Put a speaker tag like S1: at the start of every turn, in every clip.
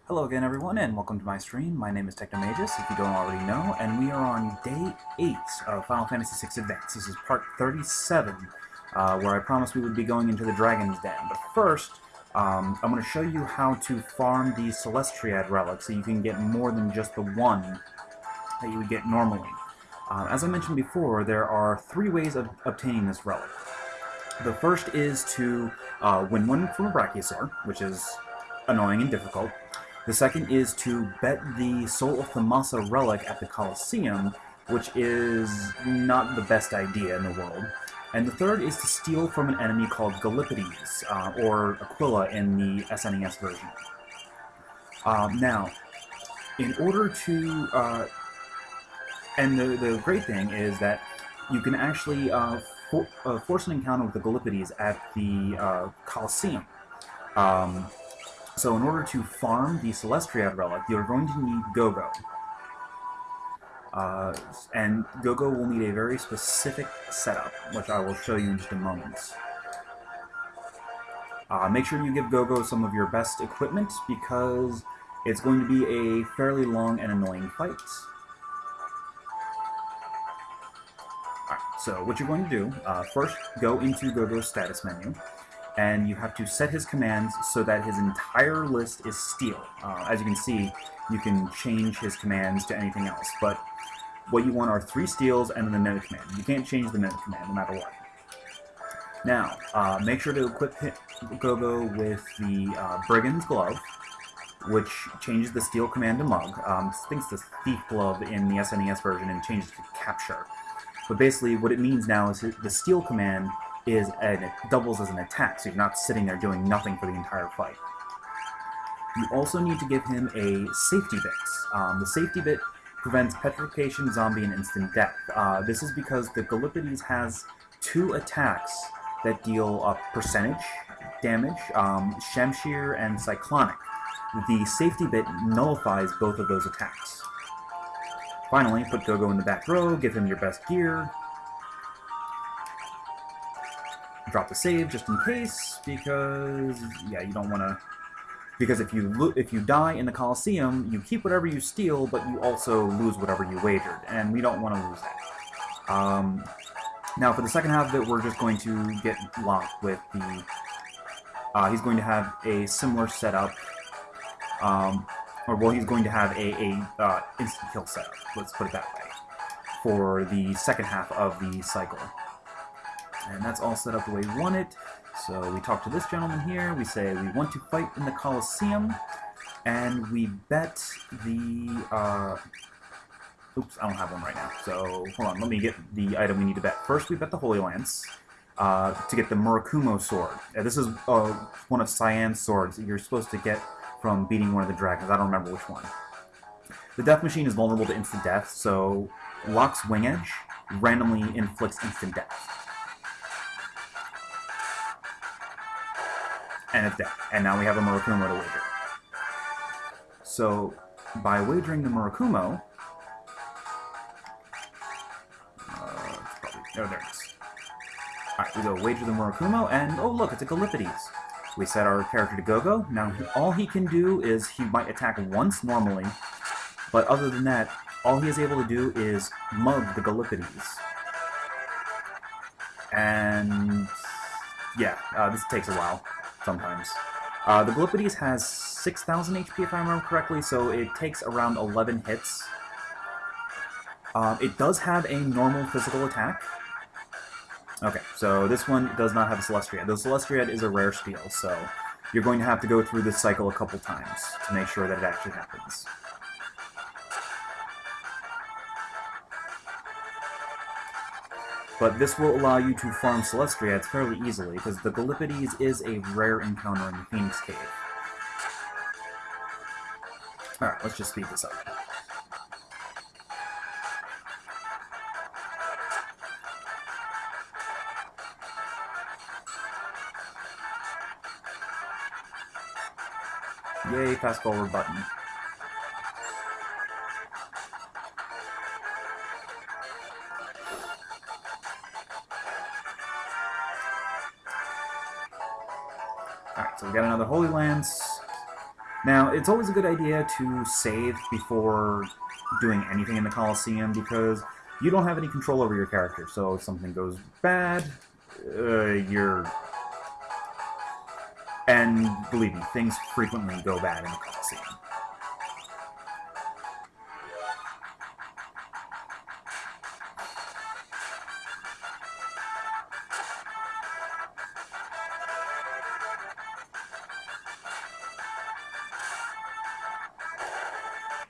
S1: Hello again everyone and welcome to my stream. My name is Technomagus, if you don't already know, and we are on Day 8 of Final Fantasy VI Advance. This is part 37, where I promised we would be going into the Dragon's Den. But first, I'm going to show you how to farm the Celestriad relic so you can get more than just the one that you would get normally. As I mentioned before, there are 3 ways of obtaining this relic. The first is to win one from a Brachiosaur, which is annoying and difficult. The second is to bet the Soul of Thamasa relic at the Coliseum, which is not the best idea in the world. And the third is to steal from an enemy called Gallipodes, or Aquila in the SNES version. Now, in order to... and the great thing is that you can actually force an encounter with the Gallipodes at the Coliseum. So in order to farm the Celestriad relic, you're going to need Go-Go. And Go-Go will need a very specific setup, which I will show you in just a moment. Make sure you give Go-Go some of your best equipment, because it's going to be a fairly long and annoying fight. Alright, so what you're going to do, first go into Go-Go's status menu, and you have to set his commands so that his entire list is steel. As you can see, you can change his commands to anything else, but what you want are 3 steels and then the mimic command. You can't change the mimic command no matter what. Now, make sure to equip Go-Go with the Brigand's Glove, which changes the steel command to Mug. I think it's the Thief Glove in the SNES version and changes to Capture. But basically, what it means now is the steel command it doubles as an attack, so you're not sitting there doing nothing for the entire fight. You also need to give him a safety bit. The safety bit prevents petrification, zombie, and instant death. This is because the Gallipodes has 2 attacks that deal percentage damage, Shamshir and Cyclonic. The safety bit nullifies both of those attacks. Finally, put Go-Go in the back row, give him your best gear, drop the save just in case, because yeah, you don't want to. Because if you die in the Coliseum, you keep whatever you steal, but you also lose whatever you wagered, and we don't want to lose that. Now, for the second half of it, we're just going to get locked with the. He's going to have a similar setup, he's going to have a instant kill setup. Let's put it that way, for the second half of the cycle. And that's all set up the way we want it. So we talk to this gentleman here, we say we want to fight in the Coliseum, and we bet the, oops, I don't have one right now, so hold on, let me get the item we need to bet. First we bet the Holy Lance, to get the Murakumo sword. This is one of Cyan's swords that you're supposed to get from beating one of the dragons. I don't remember which one. The Death Machine is vulnerable to instant death, so Locke's Wing Edge randomly inflicts instant death. And it's dead. And now we have a Murakumo to wager. So, by wagering the Murakumo... there it is. Alright, we go wager the Murakumo, and oh look, it's a Gallipodes. We set our character to Go-Go. Now, all he can do is he might attack once normally, but other than that, all he is able to do is mug the Gallipodes. And yeah, this takes a while. Sometimes. The Gallipodes has 6,000 HP if I remember correctly, so it takes around 11 hits. It does have a normal physical attack. Okay, so this one does not have a Celestriad. The Celestriad is a rare steel, so you're going to have to go through this cycle a couple times to make sure that it actually happens. But this will allow you to farm Celestriads fairly easily, because the Gallipodes is a rare encounter in the Phoenix Cave. Alright, let's just speed this up. Yay, fast forward button. Alright, so we got another Holy Lance. Now, it's always a good idea to save before doing anything in the Coliseum because you don't have any control over your character. So if something goes bad, you're... And believe me, things frequently go bad in the Coliseum.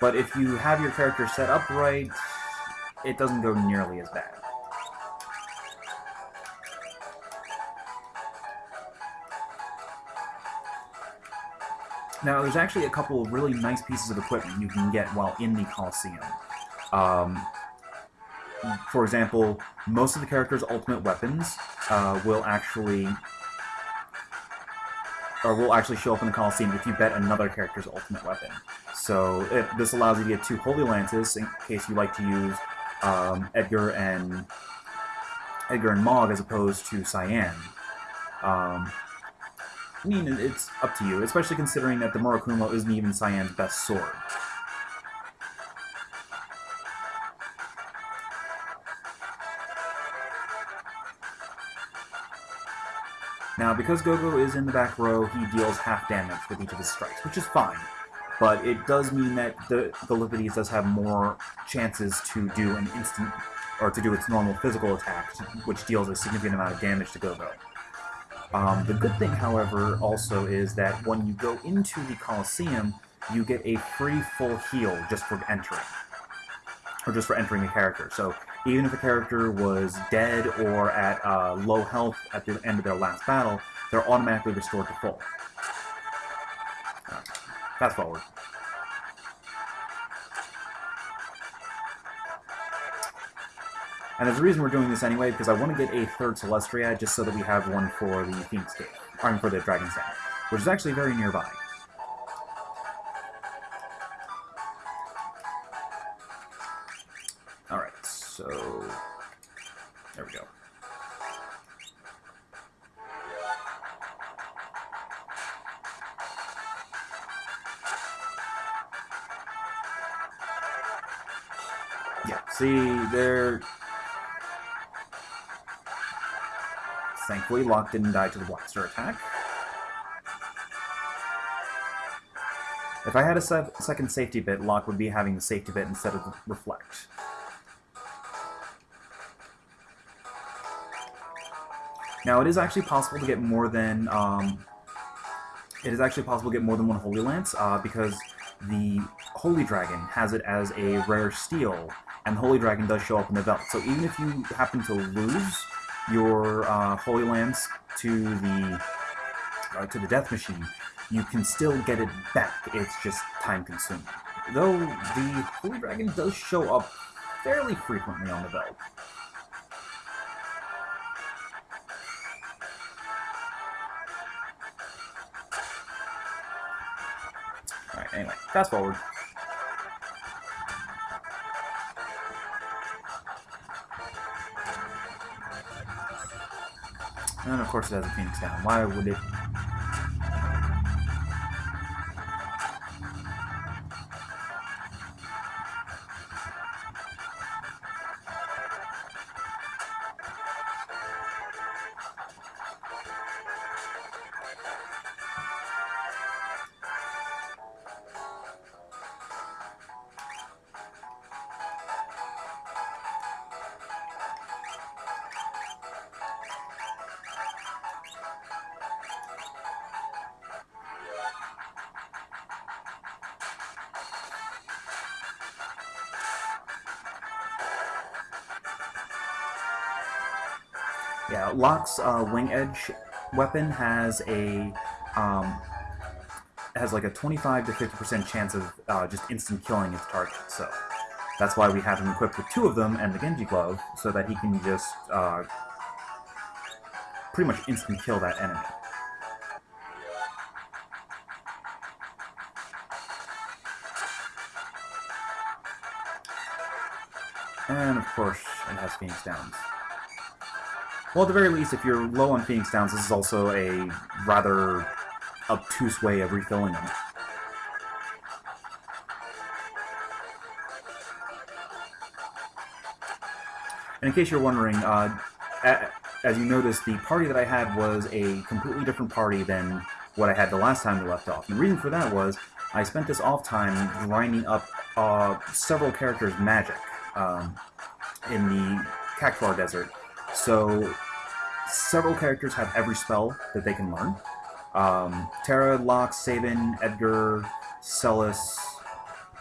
S1: But if you have your character set up right, it doesn't go nearly as bad. Now, there's actually a couple of really nice pieces of equipment you can get while in the Coliseum. For example, most of the character's ultimate weapons will actually show up in the Coliseum if you bet another character's ultimate weapon. So this allows you to get 2 Holy Lances in case you like to use Edgar and Mog as opposed to Cyan. I mean, it's up to you, especially considering that the Murakumo isn't even Cyan's best sword. Now, because Gogo is in the back row, he deals half damage with each of his strikes, which is fine. But it does mean that the Gallipodes does have more chances to do an instant, or to do its normal physical attack, which deals a significant amount of damage to Gogo. The good thing, however, also is that when you go into the Coliseum, you get a free full heal just for entering. Or just for entering a character. So even if a character was dead or at low health at the end of their last battle, they're automatically restored to full. Fast forward. And there's a reason we're doing this anyway, because I want to get a 3rd Celestriad just so that we have one for the Phoenix Cave, or for the Dragon's Den, which is actually very nearby. Alright, so there we go. Yeah, see, they're... Thankfully, Locke didn't die to the blaster attack. If I had a second safety bit, Locke would be having the safety bit instead of the reflect. Now, it is actually possible to get more than one Holy Lance because the Holy Dragon has it as a rare steal, and the Holy Dragon does show up in the belt. So even if you happen to lose your Holy Lance to the Death Machine, you can still get it back. It's just time-consuming. Though the Holy Dragon does show up fairly frequently on the belt. Alright, anyway, fast forward. And of course it has a Phoenix down. Why would it? Yeah, Locke's Wing Edge weapon has a like a 25 to 50% chance of just instant killing its target. So that's why we have him equipped with 2 of them and the Genji Glove, so that he can just pretty much instant kill that enemy. And of course, it has Phoenix Downs. Well, at the very least, if you're low on Phoenix Downs, this is also a rather obtuse way of refilling them. And in case you're wondering, as you noticed, the party that I had was a completely different party than what I had the last time we left off. And the reason for that was I spent this off time grinding up several characters' magic in the Cactuar Desert. So several characters have every spell that they can learn. Terra, Locke, Sabin, Edgar, Celis,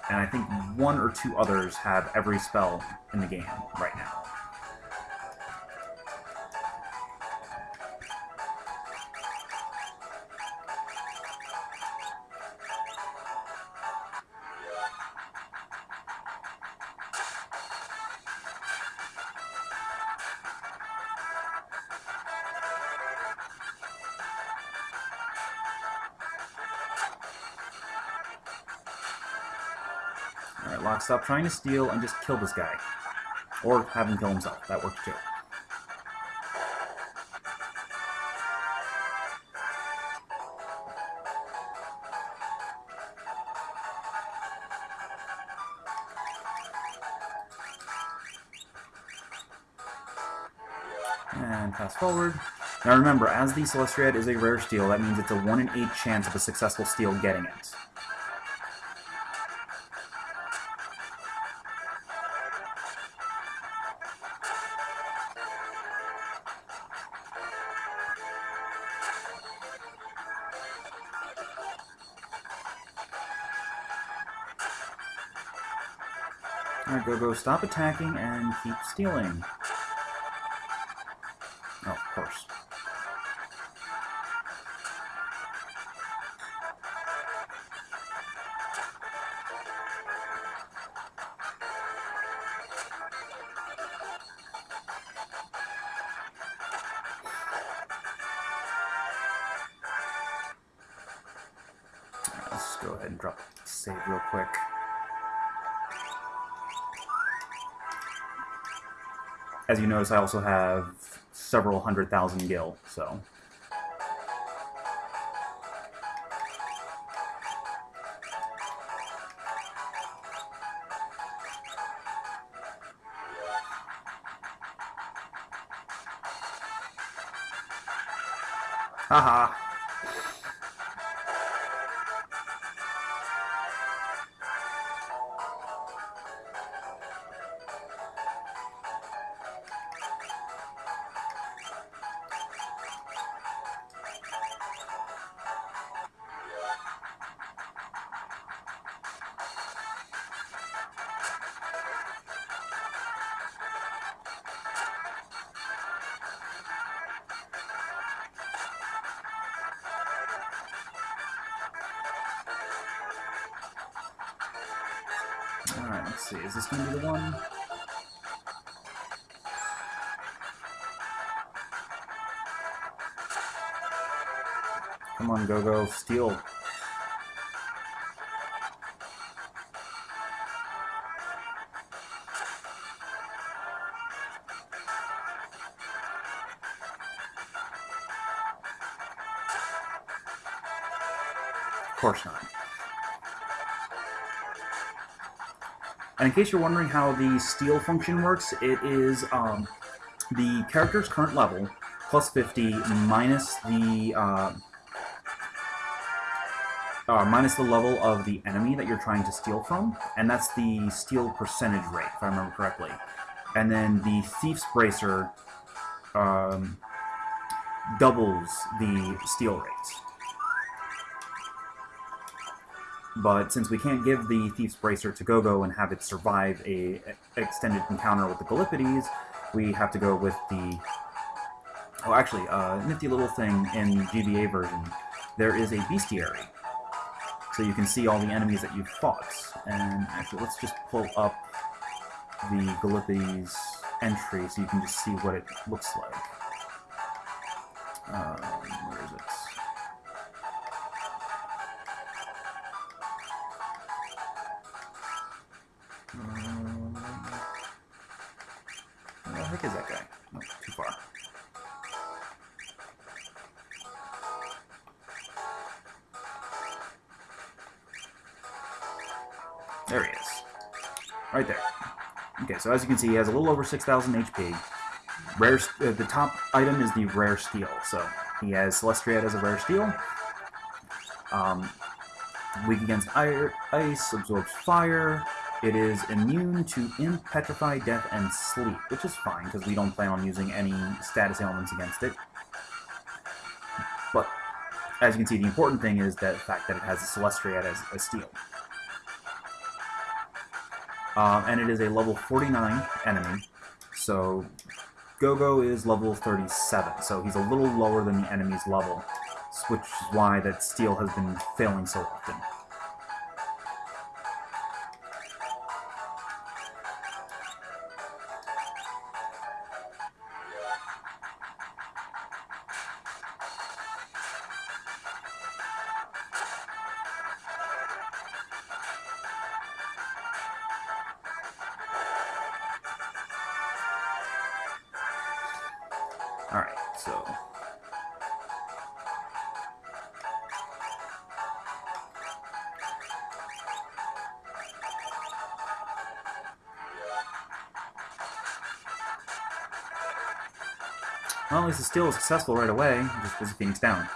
S1: and I think one or two others have every spell in the game right now. Alright, Locke, stop trying to steal and just kill this guy. Or have him kill himself. That works too. And pass forward. Now remember, as the Celestriad is a rare steal, that means it's a 1 in 8 chance of a successful steal getting it. Alright, go, stop attacking and keep stealing. Oh, of course. Alright, let's go ahead and drop save real quick. As you notice, I also have several 100,000 gil, so... Haha! Alright, let's see. Is this going to be the one? Come on, go, steal. Of course not. And in case you're wondering how the steal function works, it is the character's current level plus 50 minus the level of the enemy that you're trying to steal from, and that's the steal percentage rate, if I remember correctly. And then the Thief's Bracer doubles the steal rate. But since we can't give the Thief's Bracer to Go-Go and have it survive a extended encounter with the Gallipodes, we have to go with the... Oh, actually, nifty little thing in the GBA version, there is a bestiary. So you can see all the enemies that you've fought. And actually, let's just pull up the Gallipodes entry so you can just see what it looks like. Where is it? Where the heck is that guy? Oh, too far. There he is. Right there. Okay, so as you can see, he has a little over 6,000 HP. Rare, the top item is the rare steel. So he has Celestriad as a rare steel. Weak against ice, absorbs fire. It is immune to imp, petrify, death, and sleep, which is fine because we don't plan on using any status ailments against it. But as you can see, the important thing is the fact that it has a Celestriad as a steel. And it is a level 49 enemy, so Go-Go is level 37, so he's a little lower than the enemy's level, which is why that steel has been failing so often. Alright, so... well, at least the steel is successful right away, just because Phoenix down.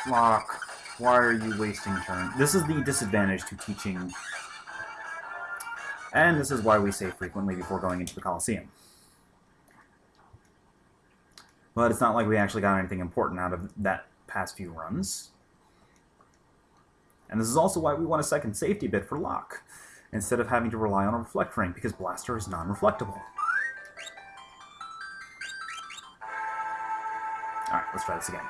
S1: Locke, why are you wasting turn? This is the disadvantage to teaching, and this is why we save frequently before going into the Coliseum. But it's not like we actually got anything important out of that past few runs. And this is also why we want a second safety bit for Locke, instead of having to rely on a Reflect Ring, because Blaster is non-reflectable. Alright, let's try this again.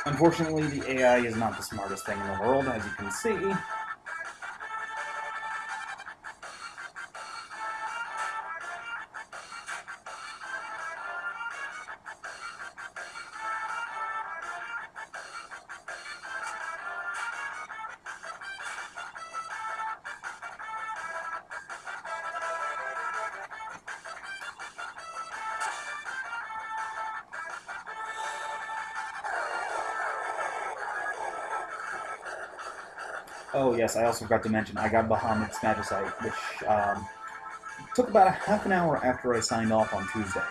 S1: Unfortunately, the AI is not the smartest thing in the world, as you can see. Oh yes, I also forgot to mention, I got Bahamut's Magicite, which took about a half an hour after I signed off on Tuesday.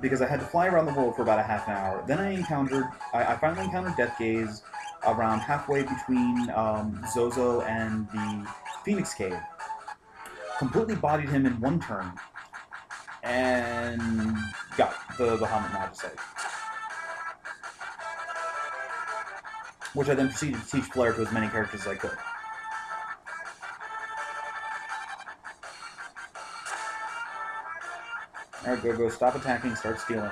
S1: Because I had to fly around the world for about a half an hour. Then I finally encountered Death Gaze around halfway between Zozo and the Phoenix Cave. Completely bodied him in one turn, and got the Bahamut Magicite. Which I then proceeded to teach Flare to as many characters as I could. Alright, go, stop attacking, start stealing.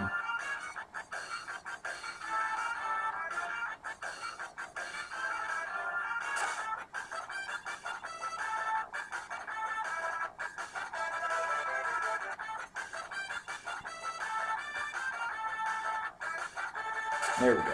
S1: There we go.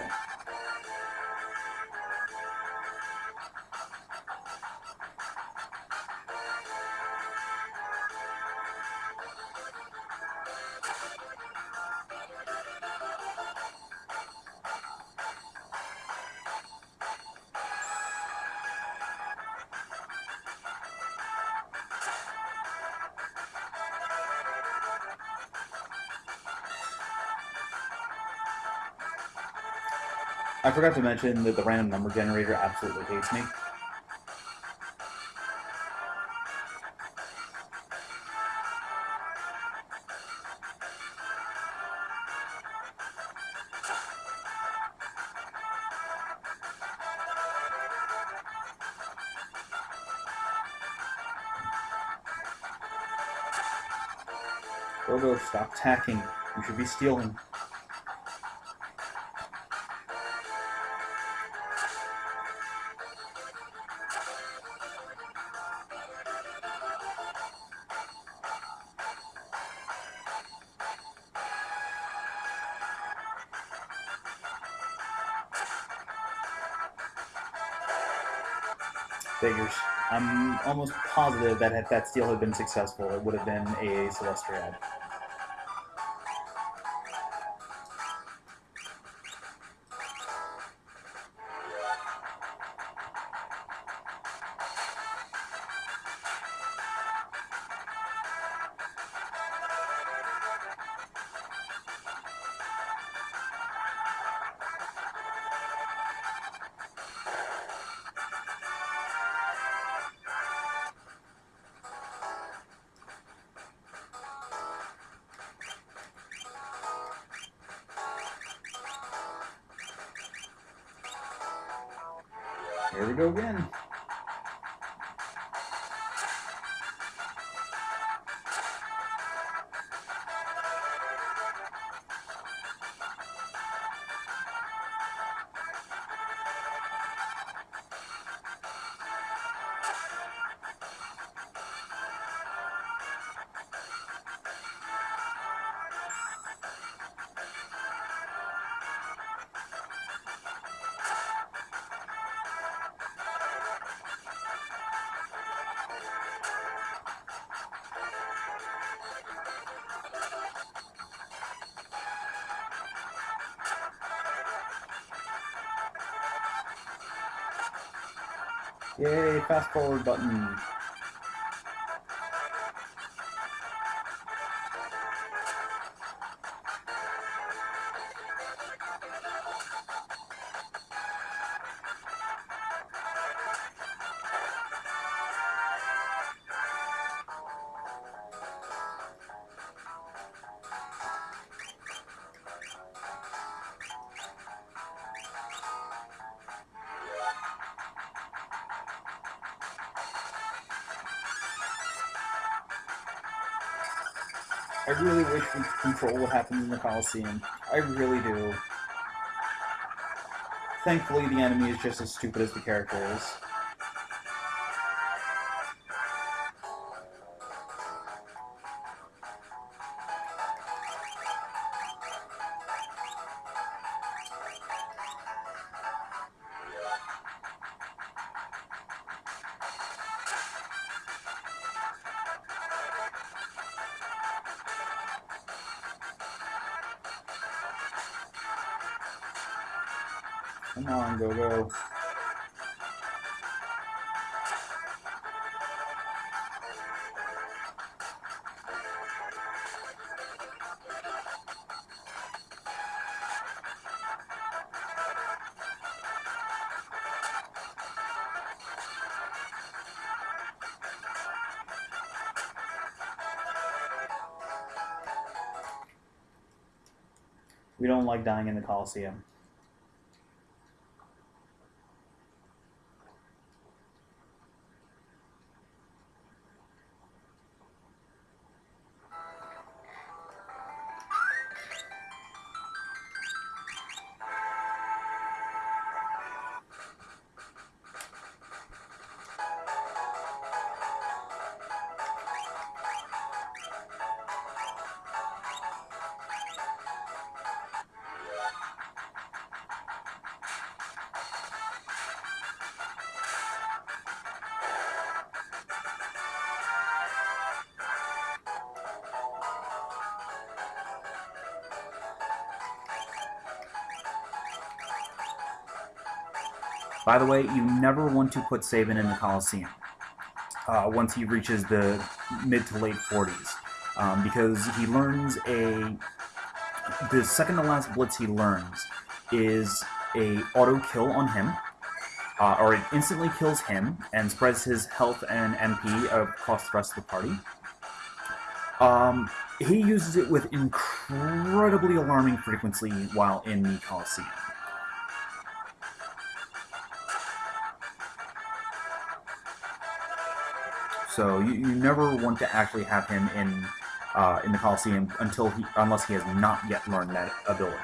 S1: I forgot to mention that the random number generator absolutely hates me. Go, stop attacking. You should be stealing. Figures. I'm almost positive that if that steal had been successful, it would have been a Celestriad. Here we go again. Yay, fast forward button. I really wish we could control what happens in the Coliseum. I really do. Thankfully, the enemy is just as stupid as the character is. Come on, go. We don't like dying in the Coliseum. By the way, you never want to put Sabin in the Coliseum once he reaches the mid to late 40s, because he learns the second to last blitz he learns is a auto kill on him, or it instantly kills him and spreads his health and MP across the rest of the party. He uses it with incredibly alarming frequency while in the Coliseum. So you never want to actually have him in the Coliseum unless he has not yet learned that ability.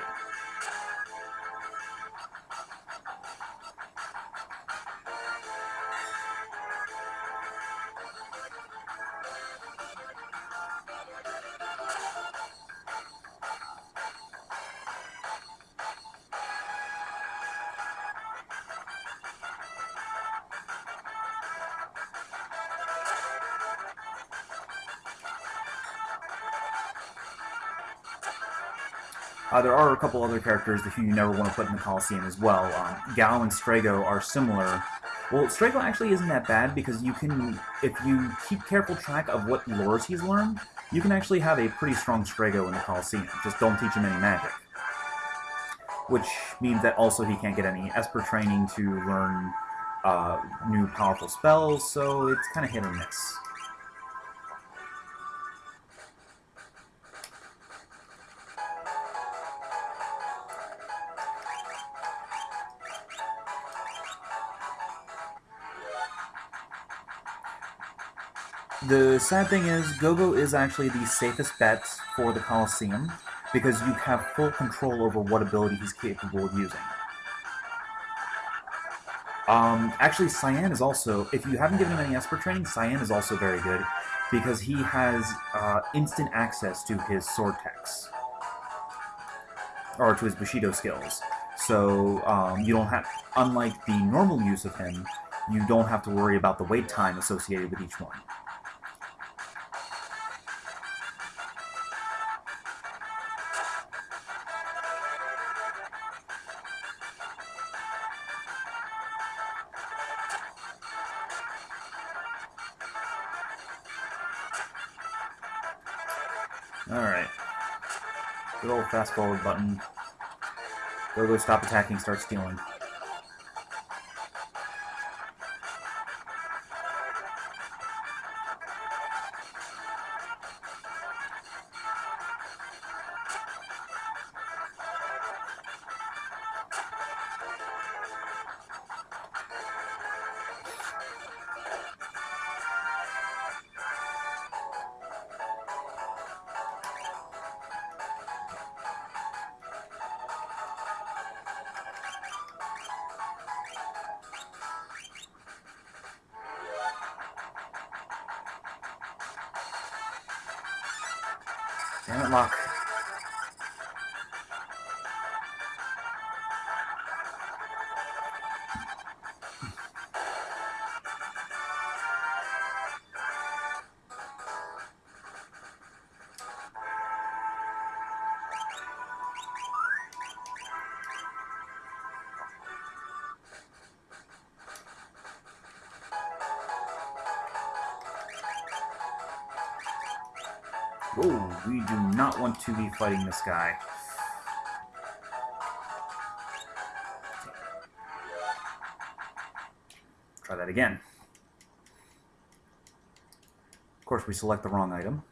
S1: There are a couple other characters that you never want to put in the Coliseum as well. Gao and Strago are similar. Well, Strago actually isn't that bad because you can, if you keep careful track of what lures he's learned, you can actually have a pretty strong Strago in the Coliseum. Just don't teach him any magic. Which means that also he can't get any Esper training to learn new powerful spells, so it's kind of hit or miss. The sad thing is, Gogo is actually the safest bet for the Coliseum, because you have full control over what ability he's capable of using. Actually, Cyan is also, if you haven't given him any Esper training, Cyan is also very good, because he has instant access to his sword techs, or to his Bushido skills. So you don't have, unlike the normal use of him, you don't have to worry about the wait time associated with each one. Alright. Good old fast forward button. Go stop attacking, start stealing. Damn it, Locke. Whoa, we do not want to be fighting this guy. Try that again. Of course, we select the wrong item.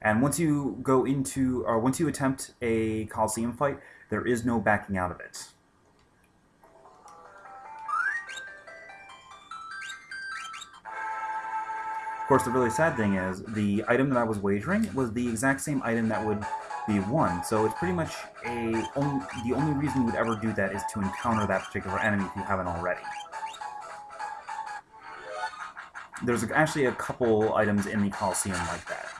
S1: And once you go into, or once you attempt a Coliseum fight, there is no backing out of it. Of course, the really sad thing is, the item that I was wagering was the exact same item that would be won, so it's pretty much the only reason you would ever do that is to encounter that particular enemy if you haven't already. There's actually a couple items in the Coliseum like that.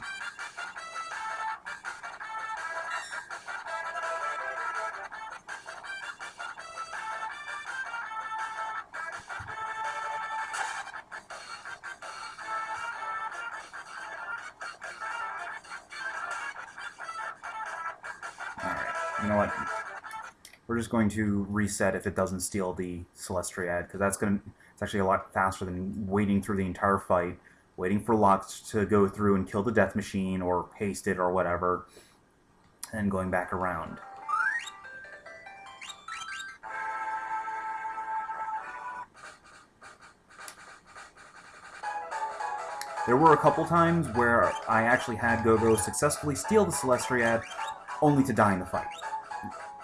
S1: You know what? We're just going to reset if it doesn't steal the Celestriad, because it's actually a lot faster than waiting through the entire fight, waiting for Locke to go through and kill the death machine or paste it or whatever, and going back around. There were a couple times where I actually had Gogo successfully steal the Celestriad, only to die in the fight.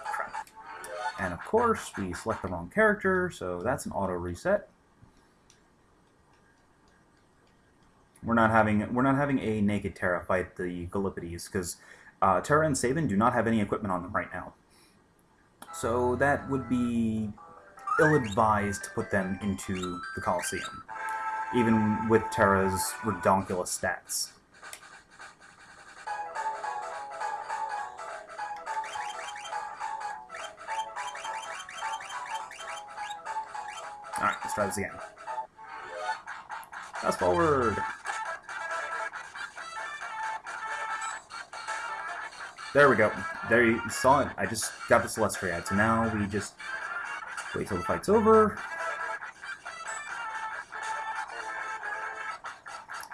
S1: Crap. And of course, we select the wrong character, so that's an auto reset. We're not having a naked Terra fight the Gallipodes, because Terra and Sabin do not have any equipment on them right now. So that would be ill-advised to put them into the Coliseum, even with Terra's redonkulous stats. Alright, let's try this again. Fast forward! There we go. There you saw it. I just got the Celestriad, so now we just wait till the fight's over.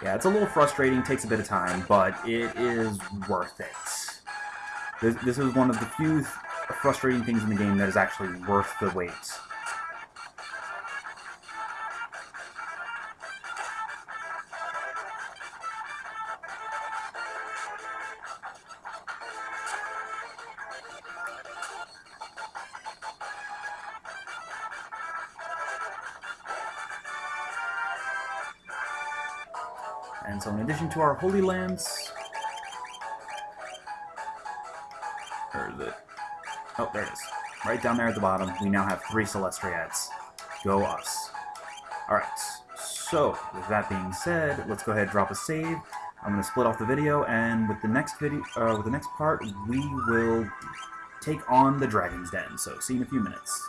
S1: Yeah, it's a little frustrating, takes a bit of time, but it is worth it. This is one of the few frustrating things in the game that is actually worth the wait. And so in addition to our Holy Lance... Where is it? Oh, there it is. Right down there at the bottom, we now have 3 Celestriads. Go us. Alright, so with that being said, let's go ahead and drop a save. I'm going to split off the video, and with the next part, we will take on the Dragon's Den. So see you in a few minutes.